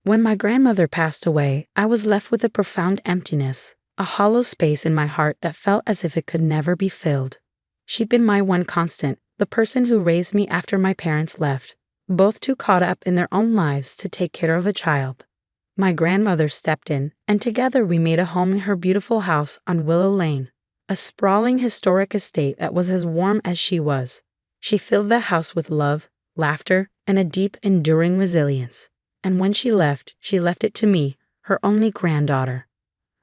When my grandmother passed away, I was left with a profound emptiness, a hollow space in my heart that felt as if it could never be filled. She'd been my one constant, the person who raised me after my parents left, both too caught up in their own lives to take care of a child. My grandmother stepped in, and together we made a home in her beautiful house on Willow Lane, a sprawling historic estate that was as warm as she was. She filled the house with love, laughter, and a deep, enduring resilience. And when she left it to me, her only granddaughter.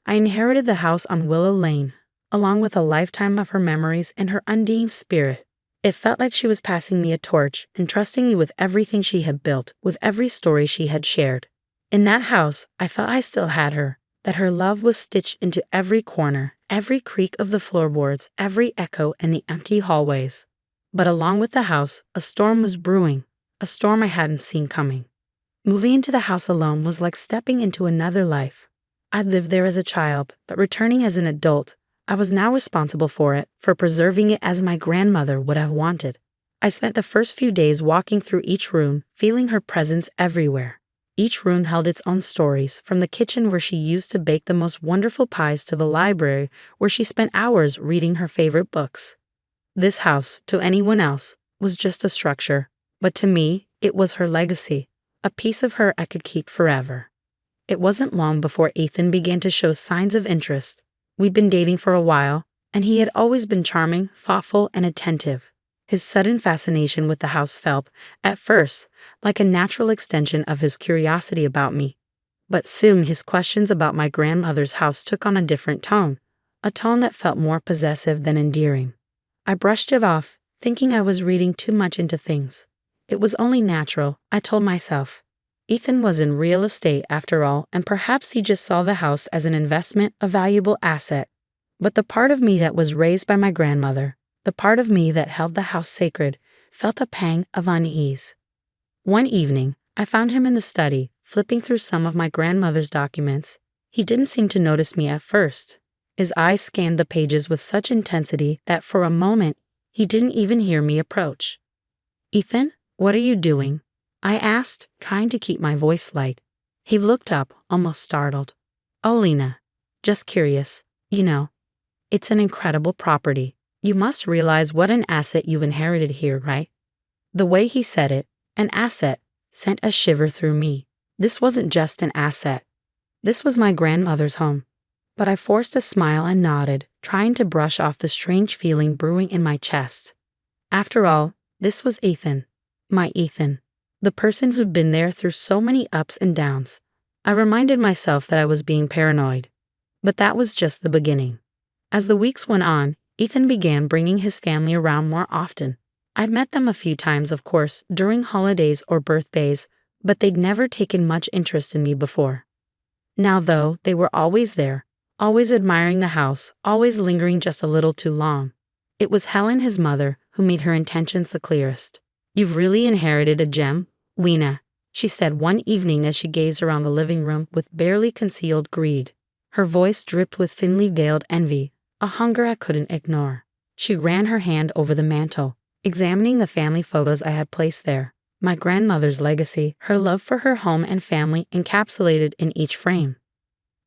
I inherited the house on Willow Lane, along with a lifetime of her memories and her undying spirit. It felt like she was passing me a torch, entrusting me with everything she had built, with every story she had shared. In that house, I felt I still had her, that her love was stitched into every corner, every creak of the floorboards, every echo in the empty hallways. But along with the house, a storm was brewing, a storm I hadn't seen coming. Moving into the house alone was like stepping into another life. I'd lived there as a child, but returning as an adult, I was now responsible for it, for preserving it as my grandmother would have wanted. I spent the first few days walking through each room, feeling her presence everywhere. Each room held its own stories, from the kitchen where she used to bake the most wonderful pies to the library where she spent hours reading her favorite books. This house, to anyone else, was just a structure, but to me, it was her legacy, a piece of her I could keep forever. It wasn't long before Ethan began to show signs of interest. We'd been dating for a while, and he had always been charming, thoughtful, and attentive. His sudden fascination with the house felt, at first, like a natural extension of his curiosity about me. But soon his questions about my grandmother's house took on a different tone, a tone that felt more possessive than endearing. I brushed it off, thinking I was reading too much into things. It was only natural, I told myself. Ethan was in real estate after all, and perhaps he just saw the house as an investment, a valuable asset. But the part of me that was raised by my grandmother, the part of me that held the house sacred, felt a pang of unease. One evening, I found him in the study, flipping through some of my grandmother's documents. He didn't seem to notice me at first. His eyes scanned the pages with such intensity that for a moment, he didn't even hear me approach. "Ethan, what are you doing?" I asked, trying to keep my voice light. He looked up, almost startled. "Oh, Lena, just curious. You know, it's an incredible property. You must realize what an asset you've inherited here, right?" The way he said it, an asset, sent a shiver through me. This wasn't just an asset. This was my grandmother's home. But I forced a smile and nodded, trying to brush off the strange feeling brewing in my chest. After all, this was Ethan, my Ethan. The person who'd been there through so many ups and downs. I reminded myself that I was being paranoid. But that was just the beginning. As the weeks went on, Ethan began bringing his family around more often. I'd met them a few times, of course, during holidays or birthdays, but they'd never taken much interest in me before. Now, though, they were always there, always admiring the house, always lingering just a little too long. It was Helen, his mother, who made her intentions the clearest. "You've really inherited a gem, Lena," she said one evening as she gazed around the living room with barely concealed greed. Her voice dripped with thinly veiled envy, a hunger I couldn't ignore. She ran her hand over the mantel, examining the family photos I had placed there. My grandmother's legacy, her love for her home and family encapsulated in each frame.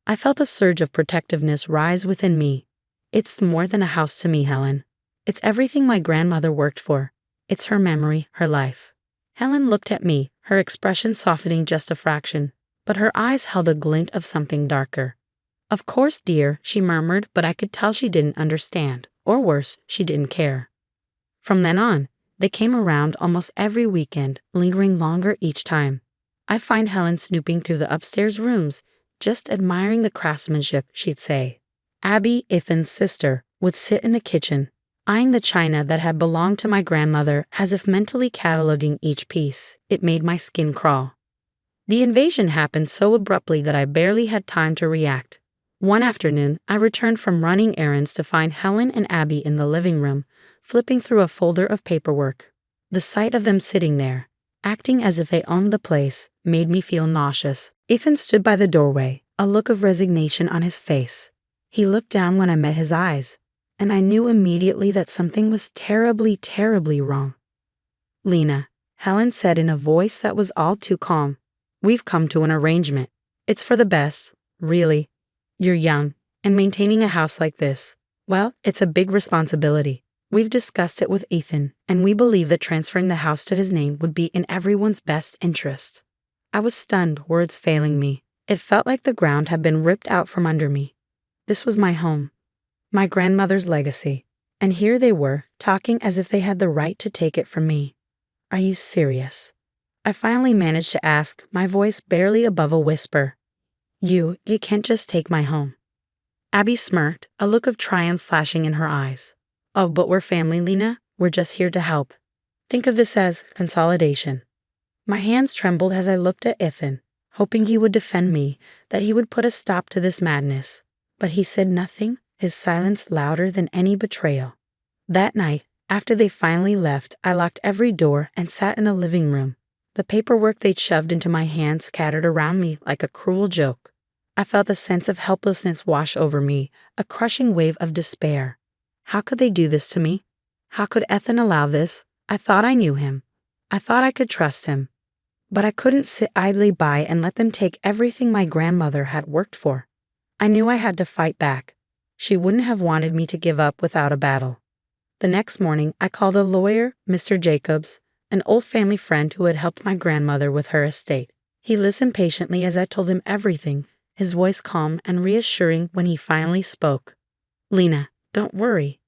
I felt a surge of protectiveness rise within me. "It's more than a house to me, Helen. It's everything my grandmother worked for. It's her memory, her life." Helen looked at me, her expression softening just a fraction, but her eyes held a glint of something darker. "Of course, dear," she murmured, but I could tell she didn't understand, or worse, she didn't care. From then on, they came around almost every weekend, lingering longer each time. I'd find Helen snooping through the upstairs rooms, just admiring the craftsmanship, she'd say. Abby, Ethan's sister, would sit in the kitchen, eyeing the china that had belonged to my grandmother as if mentally cataloging each piece. It made my skin crawl. The invasion happened so abruptly that I barely had time to react. One afternoon, I returned from running errands to find Helen and Abby in the living room, flipping through a folder of paperwork. The sight of them sitting there, acting as if they owned the place, made me feel nauseous. Ethan stood by the doorway, a look of resignation on his face. He looked down when I met his eyes, and I knew immediately that something was terribly, terribly wrong. "Lena," Helen said in a voice that was all too calm, We've come to an arrangement. It's for the best, really. You're young, and maintaining a house like this, well, it's a big responsibility. We've discussed it with Ethan, and we believe that transferring the house to his name would be in everyone's best interest. I was stunned, words failing me. It felt like the ground had been ripped out from under me. This was my home, my grandmother's legacy, and here they were, talking as if they had the right to take it from me. Are you serious? I finally managed to ask, my voice barely above a whisper. You can't just take my home. Abby smirked, a look of triumph flashing in her eyes. Oh, but we're family, Lena. We're just here to help. Think of this as consolidation. My hands trembled as I looked at Ethan, hoping he would defend me, that he would put a stop to this madness. But he said nothing, his silence louder than any betrayal. That night, after they finally left, I locked every door and sat in a living room. The paperwork they'd shoved into my hands scattered around me like a cruel joke. I felt a sense of helplessness wash over me, a crushing wave of despair. How could they do this to me? How could Ethan allow this? I thought I knew him. I thought I could trust him. But I couldn't sit idly by and let them take everything my grandmother had worked for. I knew I had to fight back. She wouldn't have wanted me to give up without a battle. The next morning, I called a lawyer, Mr. Jacobs, an old family friend who had helped my grandmother with her estate. He listened patiently as I told him everything, his voice calm and reassuring when he finally spoke. Lena, don't worry.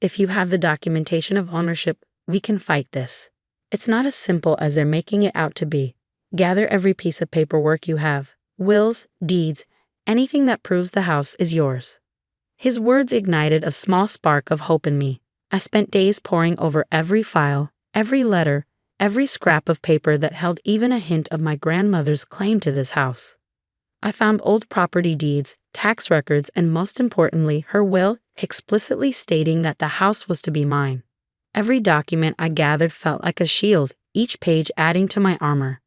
If you have the documentation of ownership, we can fight this. It's not as simple as they're making it out to be. Gather every piece of paperwork you have, wills, deeds, anything that proves the house is yours. His words ignited a small spark of hope in me. I spent days poring over every file, every letter, every scrap of paper that held even a hint of my grandmother's claim to this house. I found old property deeds, tax records, and most importantly, her will, explicitly stating that the house was to be mine. Every document I gathered felt like a shield, each page adding to my armor.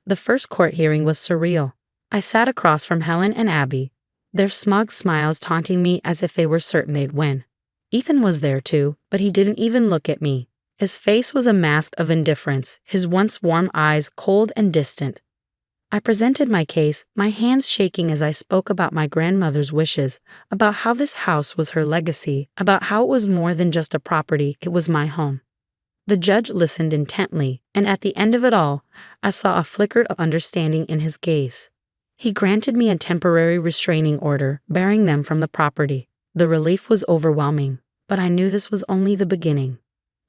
The first court hearing was surreal. I sat across from Helen and Abby, their smug smiles taunting me as if they were certain they'd win. Ethan was there too, but he didn't even look at me. His face was a mask of indifference, his once warm eyes cold and distant. I presented my case, my hands shaking as I spoke about my grandmother's wishes, about how this house was her legacy, about how it was more than just a property, it was my home. The judge listened intently, and at the end of it all, I saw a flicker of understanding in his gaze. He granted me a temporary restraining order, barring them from the property. The relief was overwhelming, but I knew this was only the beginning.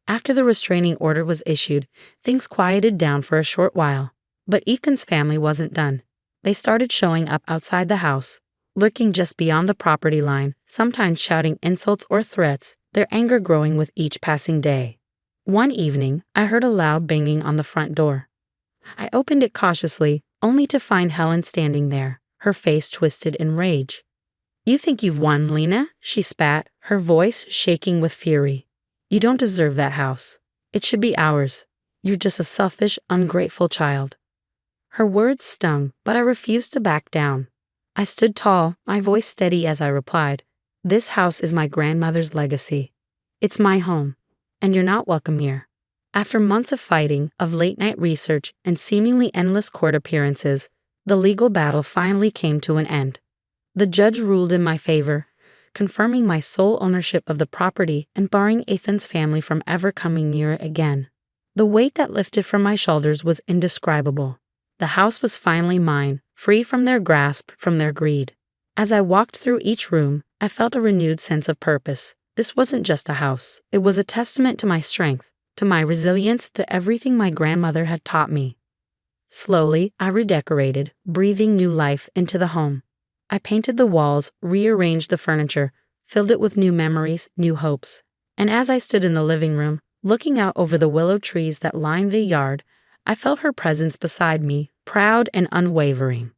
After the restraining order was issued, things quieted down for a short while. But Ethan's family wasn't done. They started showing up outside the house, lurking just beyond the property line, sometimes shouting insults or threats, their anger growing with each passing day. One evening, I heard a loud banging on the front door. I opened it cautiously, only to find Helen standing there, her face twisted in rage. You think you've won, Lena? She spat, her voice shaking with fury. You don't deserve that house. It should be ours. You're just a selfish, ungrateful child. Her words stung, but I refused to back down. I stood tall, my voice steady as I replied, This house is my grandmother's legacy. It's my home, and you're not welcome here. After months of fighting, of late-night research, and seemingly endless court appearances, the legal battle finally came to an end. The judge ruled in my favor, confirming my sole ownership of the property and barring Ethan's family from ever coming near it again. The weight that lifted from my shoulders was indescribable. The house was finally mine, free from their grasp, from their greed. As I walked through each room, I felt a renewed sense of purpose. This wasn't just a house. It was a testament to my strength, to my resilience, to everything my grandmother had taught me. Slowly, I redecorated, breathing new life into the home. I painted the walls, rearranged the furniture, filled it with new memories, new hopes. And as I stood in the living room, looking out over the willow trees that lined the yard, I felt her presence beside me, proud and unwavering.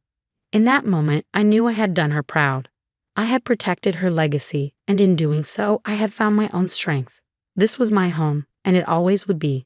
In that moment, I knew I had done her proud. I had protected her legacy, and in doing so, I had found my own strength. This was my home, and it always would be.